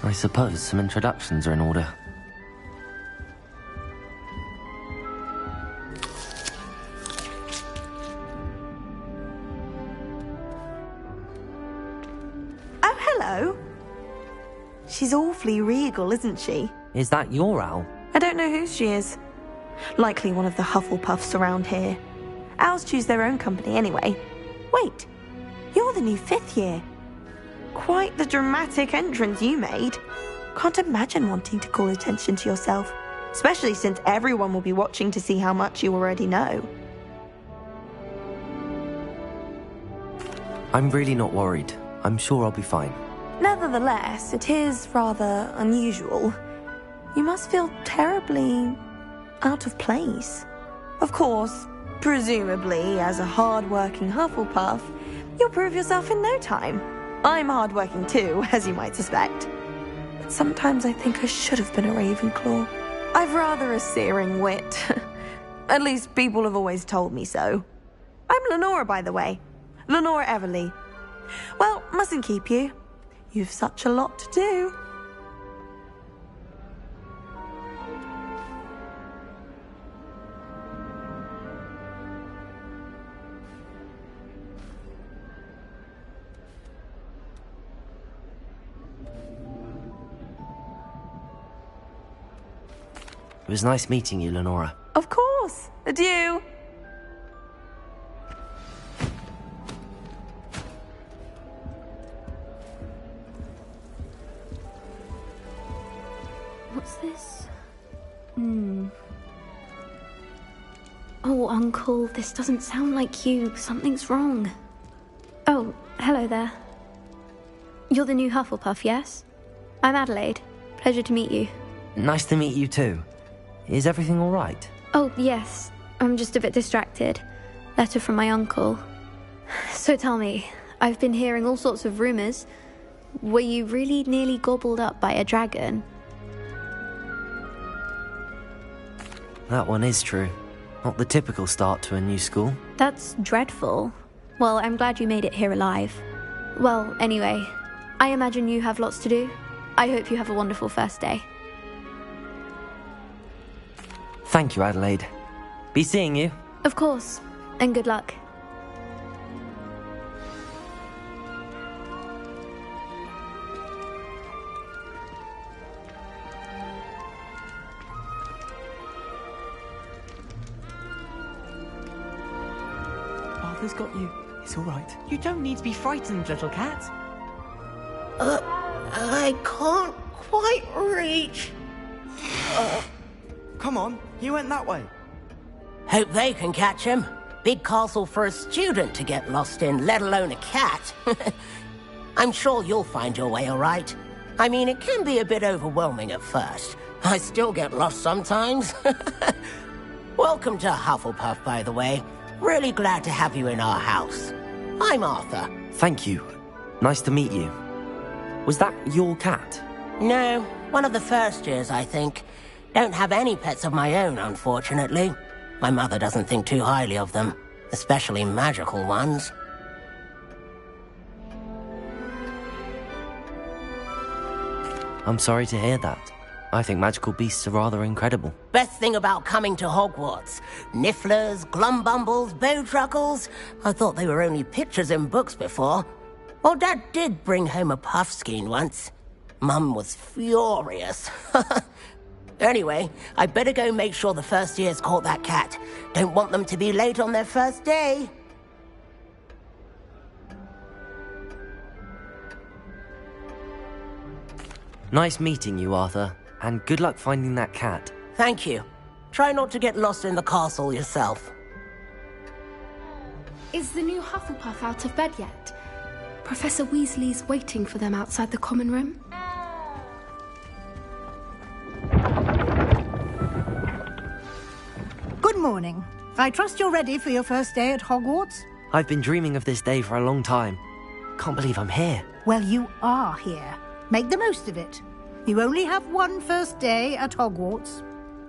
I suppose some introductions are in order. Oh, hello. She's awfully regal, isn't she? Is that your owl? I don't know who she is. Likely one of the Hufflepuffs around here. Owls choose their own company anyway. Wait, you're the new 5th year. Quite the dramatic entrance you made. Can't imagine wanting to call attention to yourself, especially since everyone will be watching to see how much you already know. I'm really not worried. I'm sure I'll be fine. Nevertheless, it is rather unusual. You must feel terribly out of place. Of course, presumably, as a hard-working Hufflepuff, you'll prove yourself in no time. I'm hard-working too, as you might suspect. But sometimes I think I should have been a Ravenclaw. I've rather a searing wit. At least people have always told me so. I'm Lenora, by the way. Lenora Everly. Well, mustn't keep you. You've such a lot to do. It was nice meeting you, Lenora. Of course. Adieu. What's this? Oh, Uncle, this doesn't sound like you. Something's wrong. Oh, hello there. You're the new Hufflepuff, yes? I'm Adelaide. Pleasure to meet you. Nice to meet you too. Is everything all right? Oh, yes. I'm just a bit distracted. Letter from my uncle. So tell me, I've been hearing all sorts of rumors. Were you really nearly gobbled up by a dragon? That one is true. Not the typical start to a new school. That's dreadful. Well, I'm glad you made it here alive. Well, anyway, I imagine you have lots to do. I hope you have a wonderful first day. Thank you, Adelaide. Be seeing you. Of course, and good luck. Arthur's got you. It's all right. You don't need to be frightened, little cat. I can't quite reach. Come on, you went that way. Hope they can catch him. Big castle for a student to get lost in, let alone a cat. I'm sure you'll find your way all right. I mean, it can be a bit overwhelming at first. I still get lost sometimes. Welcome to Hufflepuff, by the way. Really glad to have you in our house. I'm Arthur. Thank you. Nice to meet you. Was that your cat? No, one of the first years, I think. Don't have any pets of my own, unfortunately. My mother doesn't think too highly of them, especially magical ones. I'm sorry to hear that. I think magical beasts are rather incredible. Best thing about coming to Hogwarts. Nifflers, glumbumbles, bowtruckles. I thought they were only pictures in books before. Well, Dad did bring home a puffskein once. Mum was furious. Anyway, I better go make sure the first years caught that cat. Don't want them to be late on their first day. Nice meeting you, Arthur. And good luck finding that cat. Thank you. Try not to get lost in the castle yourself. Is the new Hufflepuff out of bed yet? Professor Weasley's waiting for them outside the common room. Good morning. I trust you're ready for your first day at Hogwarts? I've been dreaming of this day for a long time. Can't believe I'm here. Well, you are here. Make the most of it. You only have one first day at Hogwarts.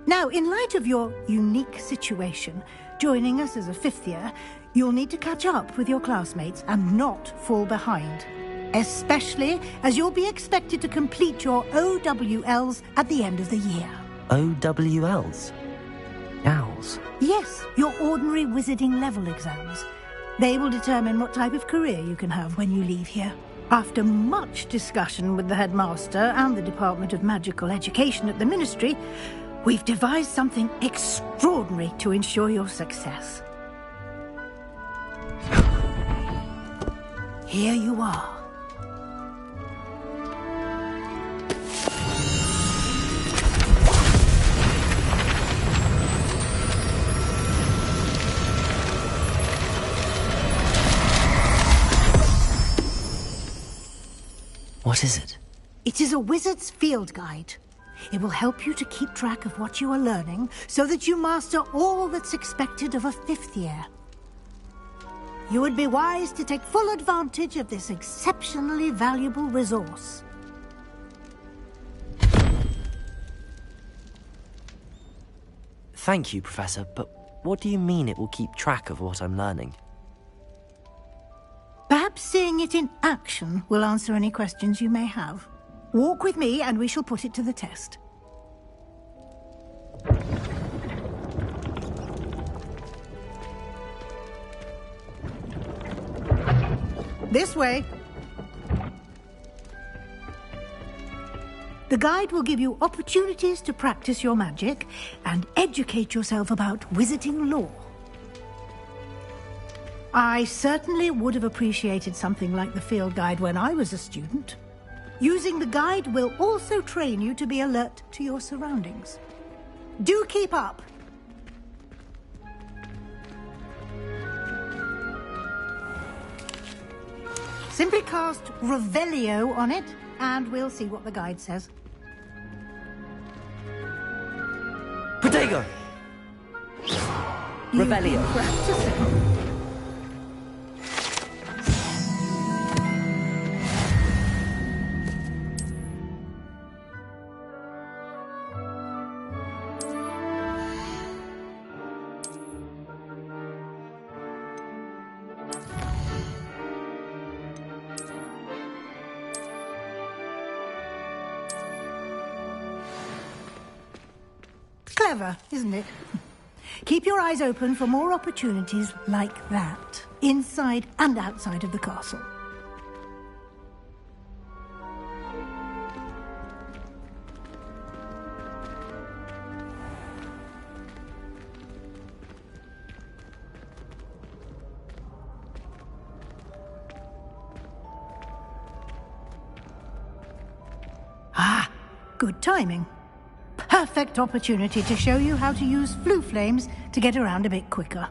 Now, in light of your unique situation, joining us as a 5th year, you'll need to catch up with your classmates and not fall behind. especially as you'll be expected to complete your OWLs at the end of the year. OWLs? Owls? Yes, your ordinary wizarding level exams. They will determine what type of career you can have when you leave here. After much discussion with the headmaster and the Department of Magical Education at the Ministry, we've devised something extraordinary to ensure your success. Here you are. What is it? It is a wizard's field guide. It will help you to keep track of what you are learning so that you master all that's expected of a 5th year. You would be wise to take full advantage of this exceptionally valuable resource. Thank you, Professor, but what do you mean it will keep track of what I'm learning? Perhaps seeing it in action will answer any questions you may have. Walk with me and we shall put it to the test. This way. The guide will give you opportunities to practice your magic and educate yourself about wizarding lore. I certainly would have appreciated something like the field guide when I was a student. Using the guide will also train you to be alert to your surroundings. Do keep up! Simply cast Revelio on it, and we'll see what the guide says. Protego! Revelio. Practicing. Clever, isn't it? Keep your eyes open for more opportunities like that, inside and outside of the castle. Ah, good timing. Perfect opportunity to show you how to use flue flames to get around a bit quicker.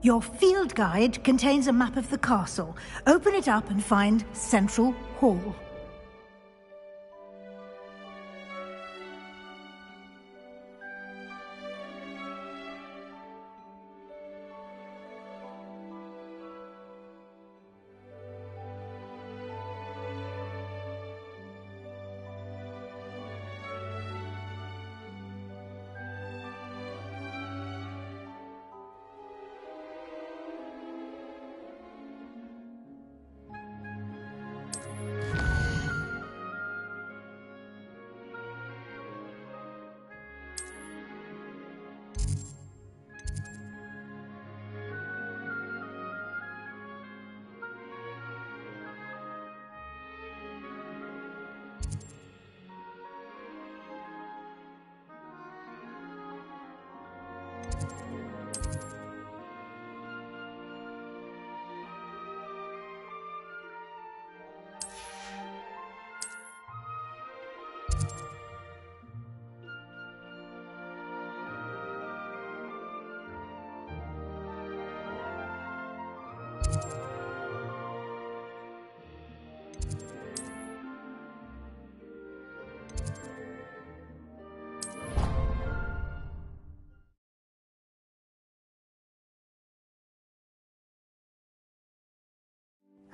Your field guide contains a map of the castle. Open it up and find Central Hall.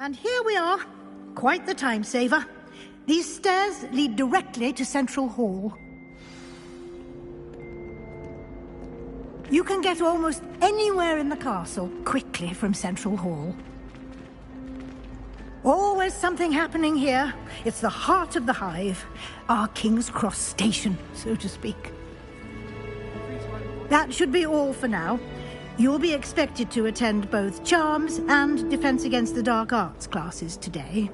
And here we are. Quite the time saver. These stairs lead directly to Central Hall. You can get almost anywhere in the castle quickly from Central Hall. Always something happening here. It's the heart of the hive. Our King's Cross station, so to speak. That should be all for now. You'll be expected to attend both Charms and Defense Against the Dark Arts classes today.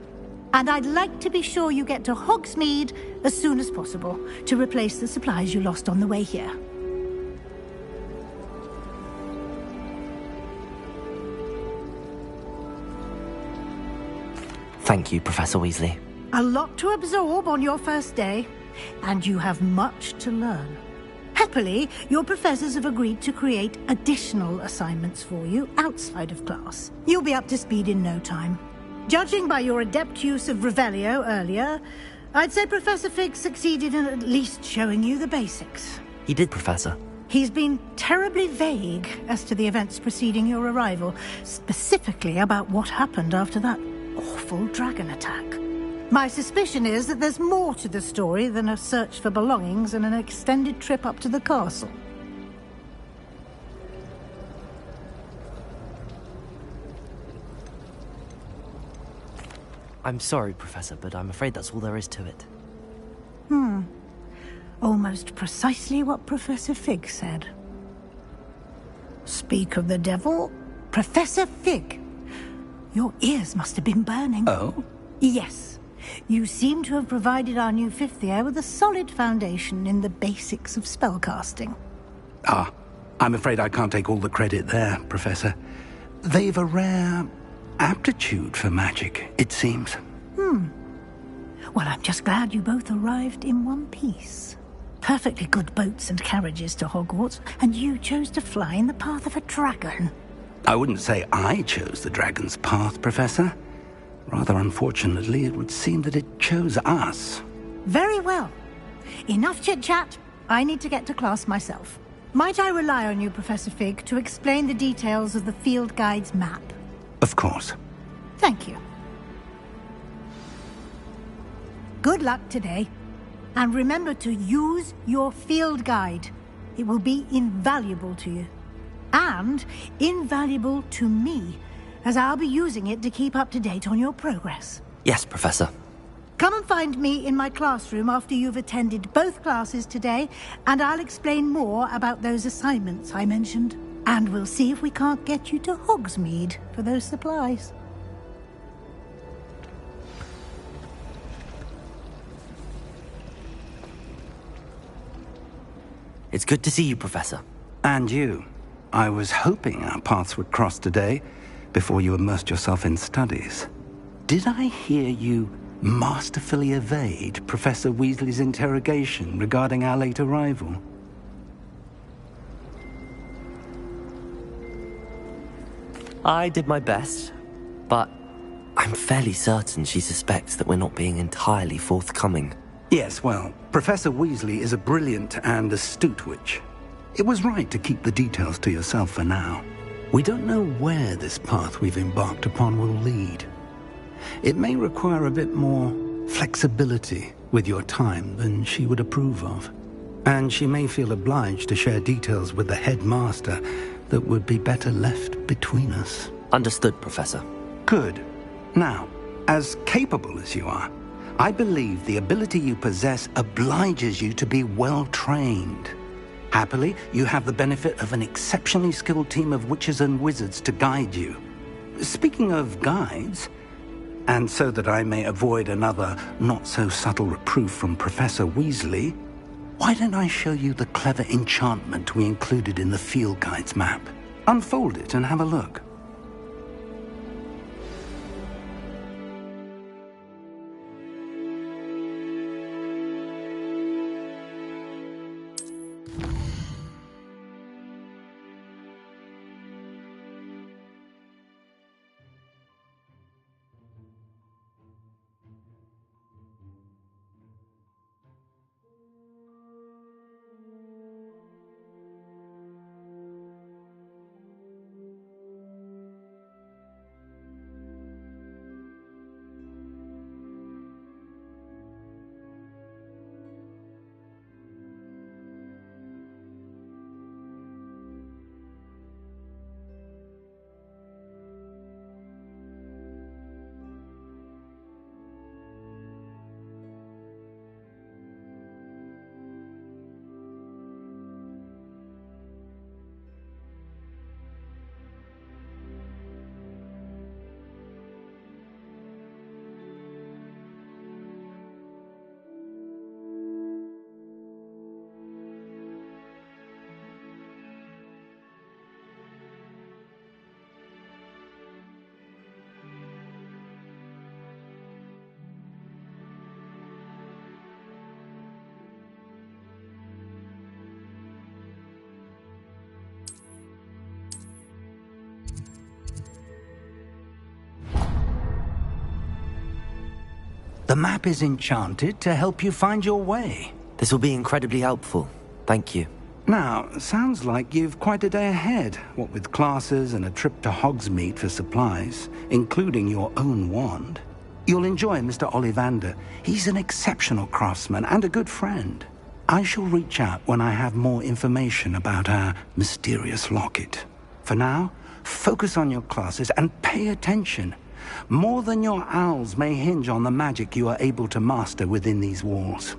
And I'd like to be sure you get to Hogsmeade as soon as possible to replace the supplies you lost on the way here. Thank you, Professor Weasley. A lot to absorb on your first day, and you have much to learn. Happily, your professors have agreed to create additional assignments for you outside of class. You'll be up to speed in no time. Judging by your adept use of Revelio earlier, I'd say Professor Fig succeeded in at least showing you the basics. He did, Professor. He's been terribly vague as to the events preceding your arrival, specifically about what happened after that awful dragon attack. My suspicion is that there's more to the story than a search for belongings and an extended trip up to the castle. I'm sorry, Professor, but I'm afraid that's all there is to it. Almost precisely what Professor Fig said. Speak of the devil, Professor Fig. Your ears must have been burning. Oh? Yes. You seem to have provided our new fifth year with a solid foundation in the basics of spellcasting. Ah, I'm afraid I can't take all the credit there, Professor. They've a rare aptitude for magic, it seems. Well, I'm just glad you both arrived in one piece. Perfectly good boats and carriages to Hogwarts, and you chose to fly in the path of a dragon. I wouldn't say I chose the dragon's path, Professor. Rather unfortunately, it would seem that it chose us. Very well. Enough chit-chat. I need to get to class myself. Might I rely on you, Professor Fig, to explain the details of the field guide's map? Of course. Thank you. Good luck today. And remember to use your field guide. It will be invaluable to you. And invaluable to me, as I'll be using it to keep up to date on your progress. Yes, Professor. Come and find me in my classroom after you've attended both classes today, and I'll explain more about those assignments I mentioned. And we'll see if we can't get you to Hogsmeade for those supplies. It's good to see you, Professor. And you. I was hoping our paths would cross today, before you immersed yourself in studies. Did I hear you masterfully evade Professor Weasley's interrogation regarding our late arrival? I did my best, but I'm fairly certain she suspects that we're not being entirely forthcoming. Yes, well, Professor Weasley is a brilliant and astute witch. It was right to keep the details to yourself for now. We don't know where this path we've embarked upon will lead. It may require a bit more flexibility with your time than she would approve of. And she may feel obliged to share details with the headmaster that would be better left between us. Understood, Professor. Good. Now, as capable as you are, I believe the ability you possess obliges you to be well-trained. Happily, you have the benefit of an exceptionally skilled team of witches and wizards to guide you. Speaking of guides, and so that I may avoid another not-so-subtle reproof from Professor Weasley, why don't I show you the clever enchantment we included in the field guide's map? Unfold it and have a look. The map is enchanted to help you find your way. This will be incredibly helpful. Thank you. Now, sounds like you've quite a day ahead, what with classes and a trip to Hogsmeade for supplies, including your own wand. You'll enjoy Mr. Ollivander. He's an exceptional craftsman and a good friend. I shall reach out when I have more information about our mysterious locket. For now, focus on your classes and pay attention. More than your owls may hinge on the magic you are able to master within these walls.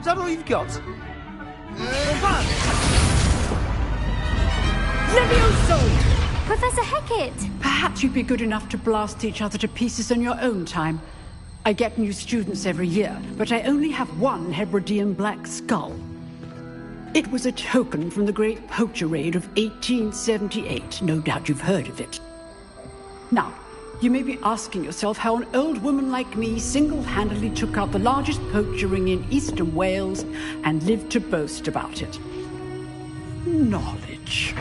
Is that all you've got? Levioso! Professor Hecat! Perhaps you'd be good enough to blast each other to pieces on your own time. I get new students every year, but I only have one Hebridean black skull. It was a token from the Great Poacher Raid of 1878. No doubt you've heard of it. Now, you may be asking yourself how an old woman like me single-handedly took out the largest poacher ring in eastern Wales and lived to boast about it. Knowledge.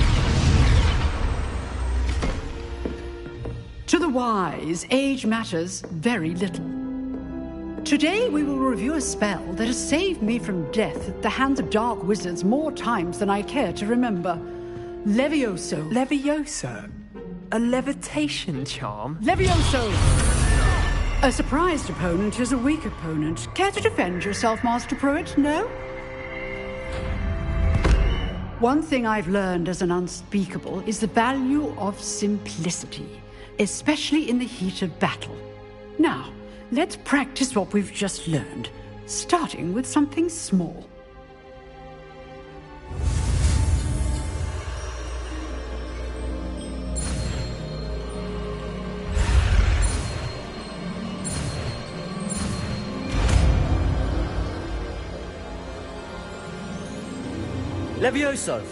To the wise, age matters very little. Today we will review a spell that has saved me from death at the hands of dark wizards more times than I care to remember. Levioso. Levioso? A levitation charm? Levioso! A surprised opponent is a weak opponent. Care to defend yourself, Master Pruitt? No? One thing I've learned as an unspeakable is the value of simplicity, especially in the heat of battle. Now, let's practice what we've just learned, starting with something small. Levioso!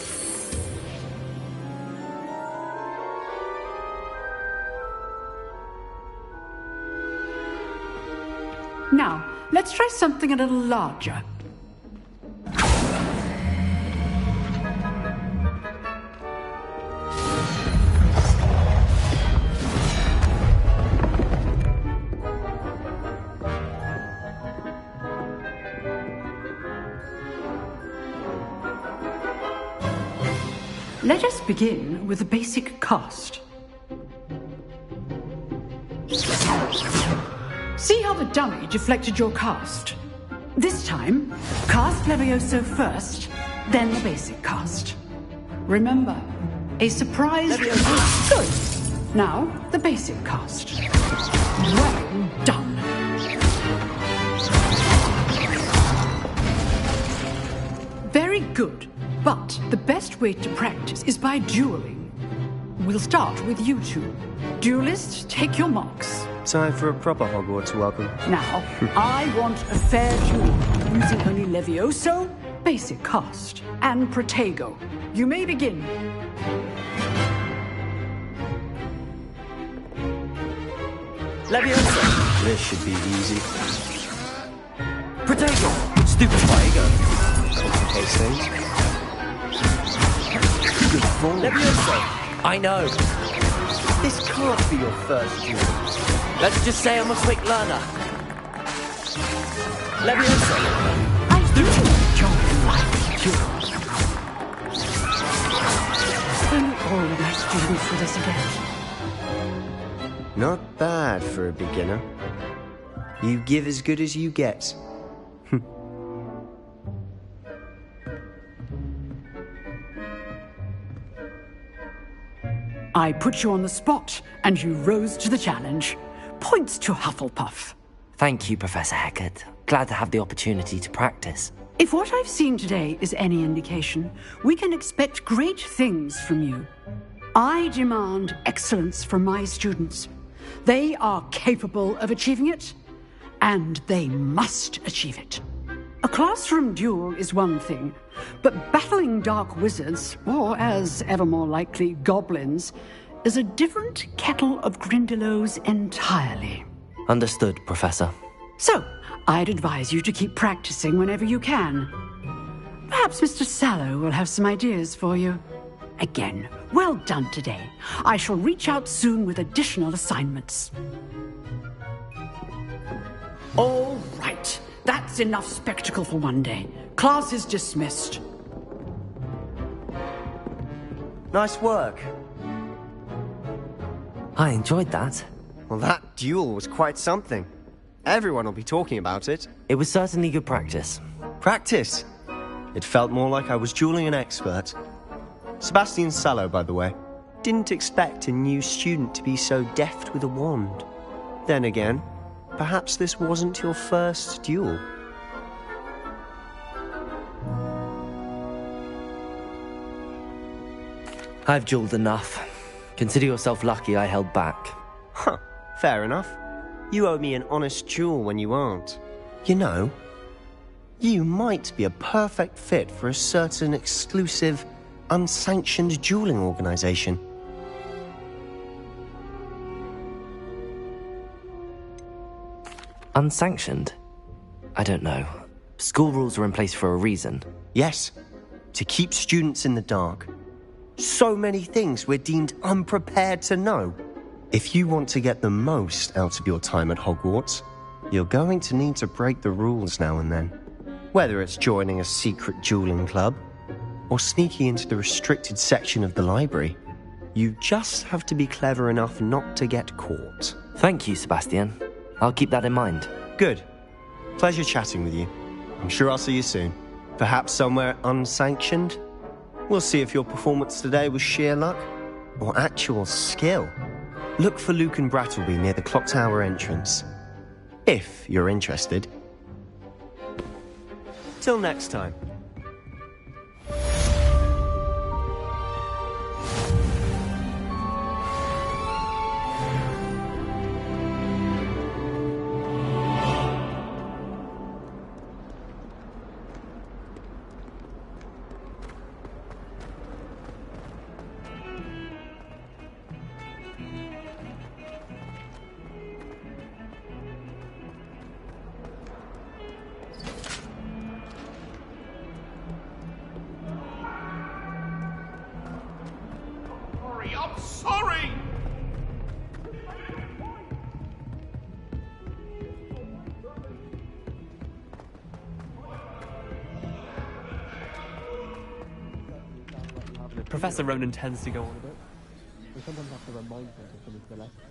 Now, let's try something a little larger. Let us begin with the basic cast. See how the dummy deflected your cast? This time, cast Levioso first, then the basic cast. Remember, a surprise... Levioso. Good. Now, the basic cast. Well done. Very good. But the best way to practice is by dueling. We'll start with you two. Duelists, take your marks. Time for a proper Hogwarts welcome. Now, I want a fair duel, using only Levioso, basic cast, and Protego. You may begin. Levioso! This should be easy. Protego! Stupid Protego! Complicates things. Good ball. Levioso! I know. This can't be your first duel. Let's just say I'm a quick learner. Levioso! I do enjoy life duels. Only all of my students with us again. Not bad for a beginner. You give as good as you get. I put you on the spot, and you rose to the challenge. Points to Hufflepuff. Thank you, Professor Hecat. Glad to have the opportunity to practice. If what I've seen today is any indication, we can expect great things from you. I demand excellence from my students. They are capable of achieving it, and they must achieve it. A classroom duel is one thing, but battling dark wizards, or as ever more likely, goblins, is a different kettle of Grindylows entirely. Understood, Professor. So, I'd advise you to keep practicing whenever you can. Perhaps Mr. Sallow will have some ideas for you. Again, well done today. I shall reach out soon with additional assignments. All right. That's enough spectacle for one day. Class is dismissed. Nice work. I enjoyed that. Well, that duel was quite something. Everyone will be talking about it. It was certainly good practice. Practice? It felt more like I was dueling an expert. Sebastian Sallow, by the way. Didn't expect a new student to be so deft with a wand. Then again, perhaps this wasn't your first duel. I've dueled enough. Consider yourself lucky I held back. Huh, fair enough. You owe me an honest duel when you aren't. You know, you might be a perfect fit for a certain exclusive, unsanctioned dueling organization. Unsanctioned? I don't know. School rules are in place for a reason. Yes, to keep students in the dark. So many things we're deemed unprepared to know. If you want to get the most out of your time at Hogwarts, you're going to need to break the rules now and then. Whether it's joining a secret dueling club, or sneaking into the restricted section of the library, you just have to be clever enough not to get caught. Thank you, Sebastian. I'll keep that in mind. Good. Pleasure chatting with you. I'm sure I'll see you soon. Perhaps somewhere unsanctioned? We'll see if your performance today was sheer luck or actual skill. Look for Luke and Brattleby near the clock tower entrance. If you're interested. Till next time. I'm sorry! Professor Ronan tends to go on a bit. We sometimes have to remind him to come into the lesson.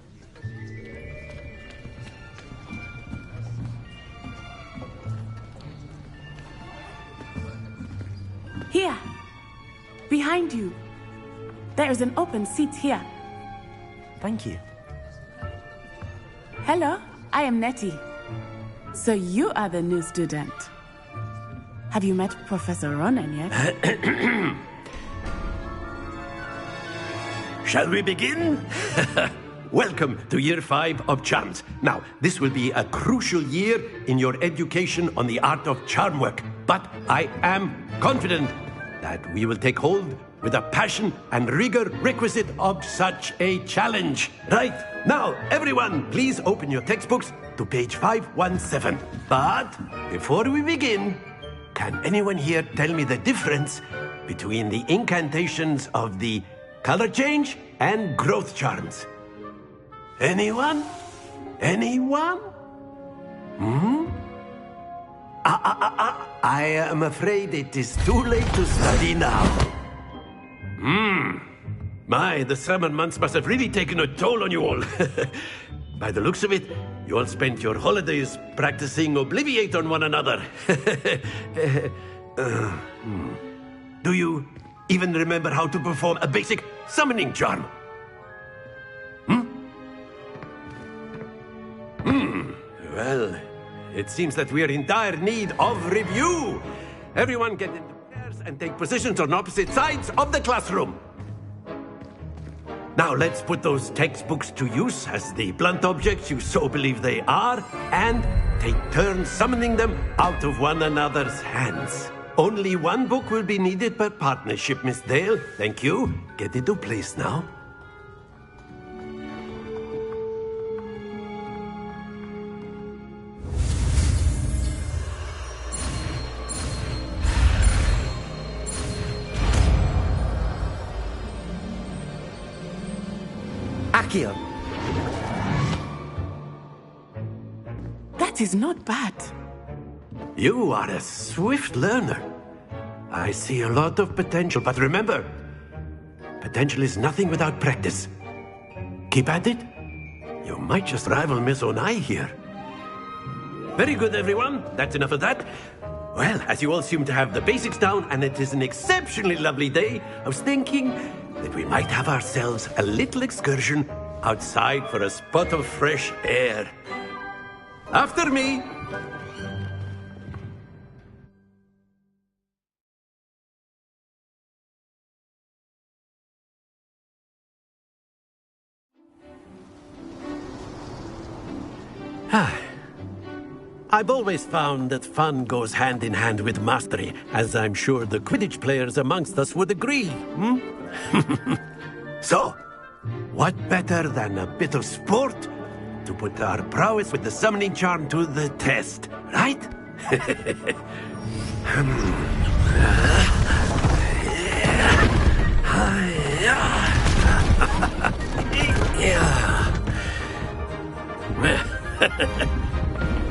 Here! Behind you! There is an open seat here. Thank you. Hello, I am Nettie. So you are the new student. Have you met Professor Ronan yet? Shall we begin? Welcome to Year 5 of Charms. Now, this will be a crucial year in your education on the art of charm work. But I am confident that we will take hold with the passion and rigor requisite of such a challenge. Right, now, everyone, please open your textbooks to page 517. But before we begin, can anyone here tell me the difference between the incantations of the color change and growth charms? Anyone? Anyone? I am afraid it is too late to study now. My, the summer months must have really taken a toll on you all. By the looks of it, you all spent your holidays practicing Obliviate on one another. Do you even remember how to perform a basic summoning charm? Well, it seems that we are in dire need of review. Everyone get into pairs and take positions on opposite sides of the classroom. Now let's put those textbooks to use as the blunt objects you so believe they are, and take turns summoning them out of one another's hands. Only one book will be needed per partnership, Miss Dale. Thank you. Get into place now. Accio. That is not bad. You are a swift learner. I see a lot of potential, but remember, potential is nothing without practice. Keep at it. You might just rival Miss Onai here. Very good, everyone. That's enough of that. Well, as you all seem to have the basics down, and it is an exceptionally lovely day, I was thinking that we might have ourselves a little excursion outside for a spot of fresh air. After me! I've always found that fun goes hand in hand with mastery, as I'm sure the Quidditch players amongst us would agree, So, what better than a bit of sport to put our prowess with the summoning charm to the test, right?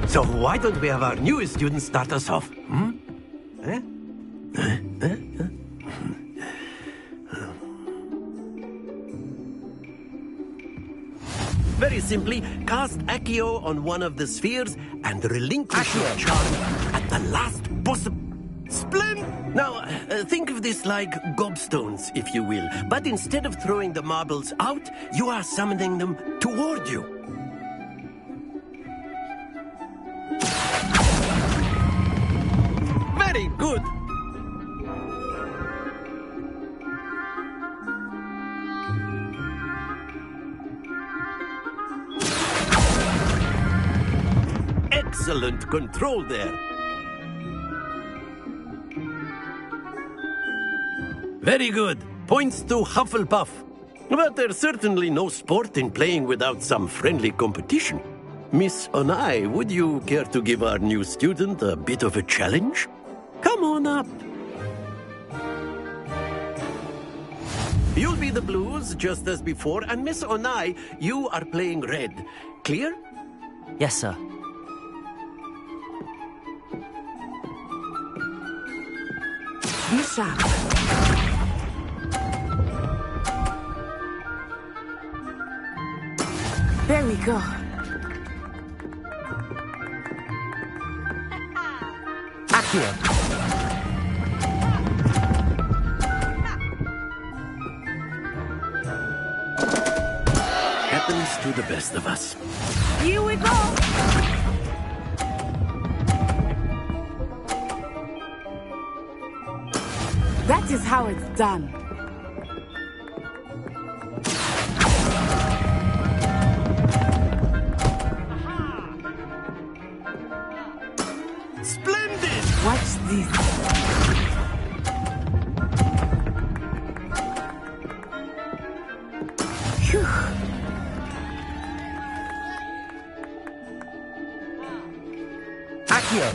So why don't we have our newest student start us off? Very simply, cast Accio on one of the spheres and relinquish your charm at the last possible... Splendid! Now, think of this like gobstones, if you will. But instead of throwing the marbles out, you are summoning them toward you. Very good! Excellent control there. Very good. Points to Hufflepuff. But there's certainly no sport in playing without some friendly competition. Miss Onai, would you care to give our new student a bit of a challenge? Come on up. You'll be the blues, just as before, and Miss Onai, you are playing red. Clear? Yes, sir. Be sharp. There we go. Accio. Happens to the best of us. Here we go. That is how it's done. Splendid! Watch this. Phew. Accio.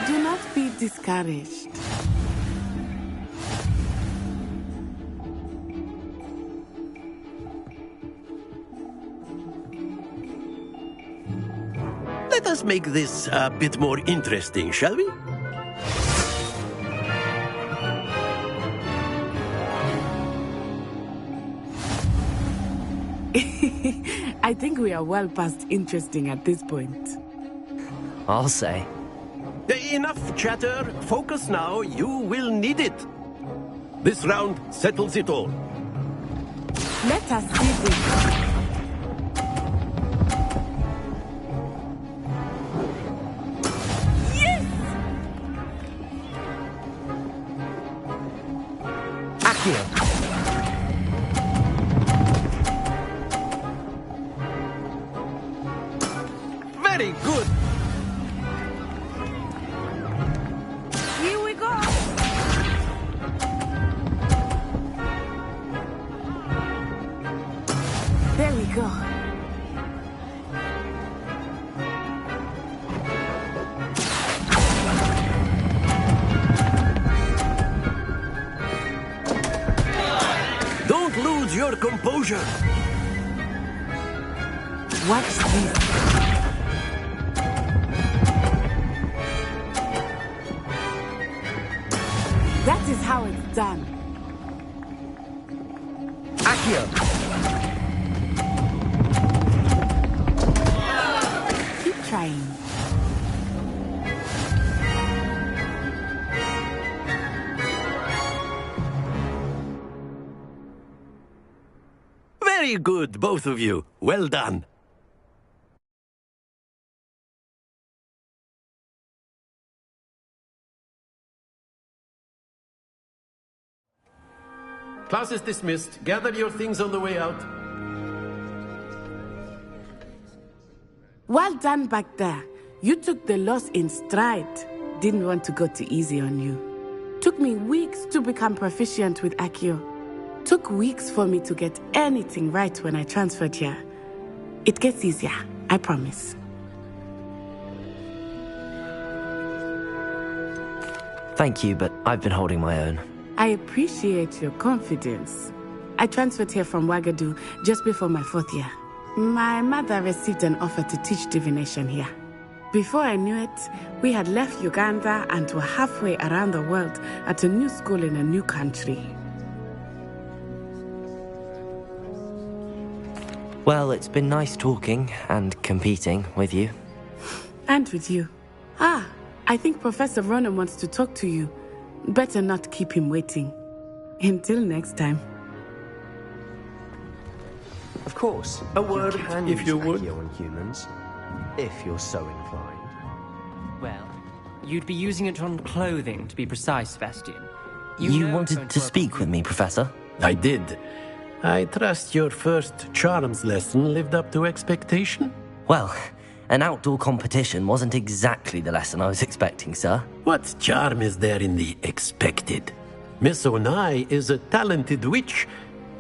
Do not be discouraged. Let us make this a bit more interesting, shall we? I think we are well past interesting at this point. I'll say. Enough chatter. Focus now. You will need it. This round settles it all. Let us see this. Yes! Accio. Very good. Here we go. There we go. Don't lose your composure. Watch this. That is how it's done. Accio. Keep trying. Very good, both of you. Well done. Class is dismissed. Gather your things on the way out. Well done back there. You took the loss in stride. Didn't want to go too easy on you. Took me weeks to become proficient with Accio. Took weeks for me to get anything right when I transferred here. It gets easier, I promise. Thank you, but I've been holding my own. I appreciate your confidence. I transferred here from Wagadu just before my 4th year. My mother received an offer to teach divination here. Before I knew it, we had left Uganda and were halfway around the world at a new school in a new country. Well, it's been nice talking and competing with you. And with you. Ah, I think Professor Ronan wants to talk to you. Better not keep him waiting. Until next time. Of course. A word, if you would. On humans, if you're so inclined. Well, you'd be using it on clothing, to be precise, Sebastian. You wanted to speak with me, Professor? I did. I trust your first charms lesson lived up to expectation? Well, an outdoor competition wasn't exactly the lesson I was expecting, sir. What charm is there in the expected? Miss Onai is a talented witch.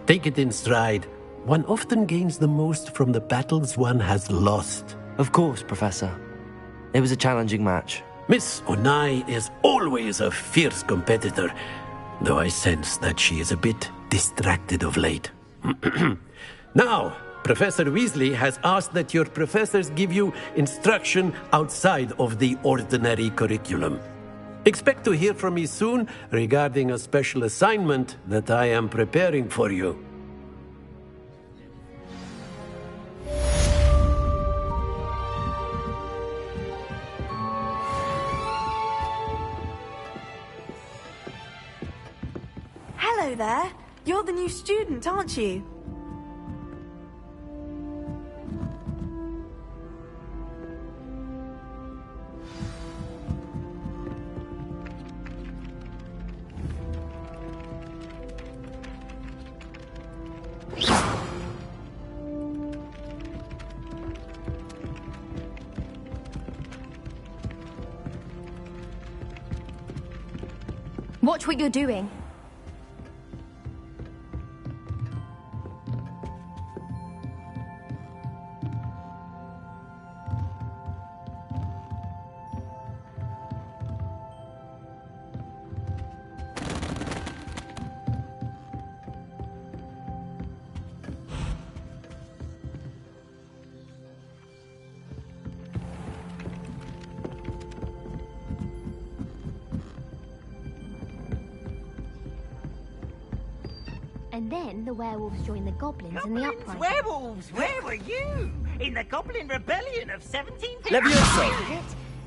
Take it in stride. One often gains the most from the battles one has lost. Of course, Professor. It was a challenging match. Miss Onai is always a fierce competitor, though I sense that she is a bit distracted of late. Now, Professor Weasley has asked that your professors give you instruction outside of the ordinary curriculum. Expect to hear from me soon regarding a special assignment that I am preparing for you. Hello there. You're the new student, aren't you? Watch what you're doing. And then the werewolves joined the goblins in the uprising. Werewolves! Where were you? In the Goblin Rebellion of 1750? Levioso!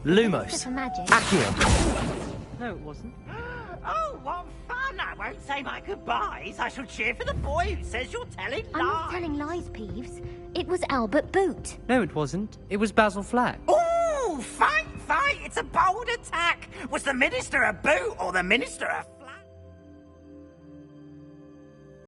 Lumos! For magic. Accio! No, it wasn't. Oh, what fun! I won't say my goodbyes. I shall cheer for the boy who says you're telling lies. I'm not telling lies, Peeves. It was Albert Boot. No, it wasn't. It was Basil Flack. Ooh, fight! It's a bold attack. Was the Minister a boot or the Minister a